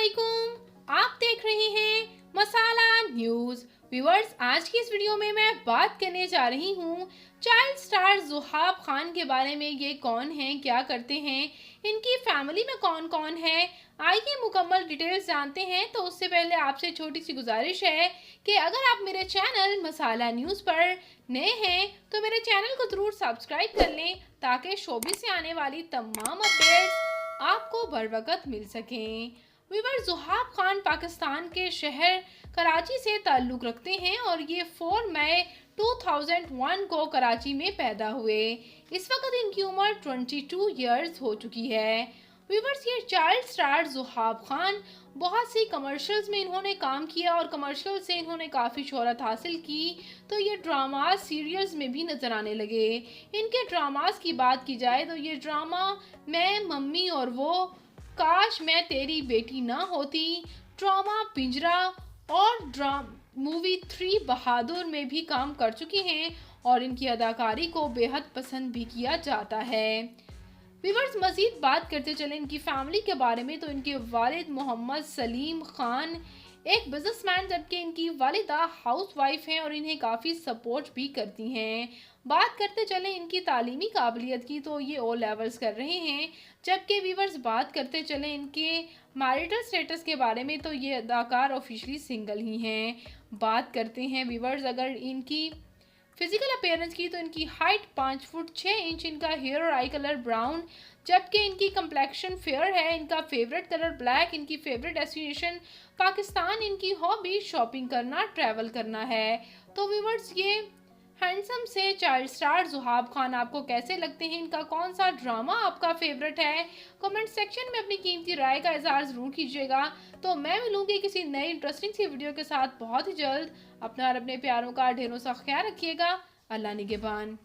अस्सलामुअलैकुम। आप देख रहे हैं मसाला न्यूज़। व्यूअर्स, आज की इस वीडियो में मैं बात करने जा रही हूँ चाइल्ड स्टार ज़ुहाब खान के बारे में। ये कौन हैं, क्या करते हैं, इनकी फैमिली में कौन कौन है, आइए मुकम्मल डिटेल्स जानते हैं। तो उससे पहले आपसे छोटी सी गुजारिश है कि अगर आप मेरे चैनल मसाला न्यूज़ पर नए हैं तो मेरे चैनल को ज़रूर सब्सक्राइब कर लें ताकि शोबिस से आने वाली तमाम अपडेट्स आपको बर वक्त मिल सकें। वीवर ज़ुहाब खान पाकिस्तान के शहर कराची से ताल्लुक़ रखते हैं और ये 4 मई 2001 को कराची में पैदा हुए। इस वक्त इनकी उम्र 22 ईयर्स हो चुकी है। वीवर्स, ये चाइल्ड स्टार ज़ुहाब खान बहुत सी कमर्शियल्स में इन्होंने काम किया और कमर्शियल से इन्होंने काफ़ी शोहरत हासिल की। तो ये ड्रामास सीरियल्स में भी नज़र आने लगे। इनके ड्रामास की बात की जाए तो ये ड्रामा मैं, मम्मी और वो, काश मैं तेरी बेटी ना होती, ड्रामा पिंजरा और मूवी 3 बहादुर में भी काम कर चुकी हैं और इनकी अदाकारी को बेहद पसंद भी किया जाता है। व्यूअर्स, मज़ीद बात करते चलें इनकी फैमिली के बारे में तो इनके वालिद मोहम्मद सलीम ख़ान एक बिजनेसमैन, जबकि इनकी वालिदा हाउसवाइफ हैं और इन्हें काफ़ी सपोर्ट भी करती हैं। बात करते चलें इनकी तालीमी काबिलियत की तो ये ओ लेवल्स कर रहे हैं। जबकि व्यूअर्स, बात करते चलें इनके मैरिटल स्टेटस के बारे में तो ये अदाकार ऑफिशियली सिंगल ही हैं। बात करते हैं व्यूअर्स अगर इनकी फिजिकल अपीयरेंस की तो इनकी हाइट 5 फुट 6 इंच, इनका हेयर और आई कलर ब्राउन, जबकि इनकी कम्प्लेक्शन फेयर है, इनका फेवरेट कलर ब्लैक, इनकी फेवरेट डेस्टिनेशन पाकिस्तान, इनकी हॉबी शॉपिंग करना, ट्रैवल करना है। तो व्यूअर्स, ये हैंडसम से चाइल्ड स्टार ज़ुहाब खान आपको कैसे लगते हैं, इनका कौन सा ड्रामा आपका फेवरेट है, कमेंट सेक्शन में अपनी कीमती राय का इज़हार ज़रूर कीजिएगा। तो मैं मिलूंगी किसी नई इंटरेस्टिंग सी वीडियो के साथ बहुत ही जल्द। अपना और अपने प्यारों का ढेरों सा ख्याल रखिएगा। अल्लाह निगहबान।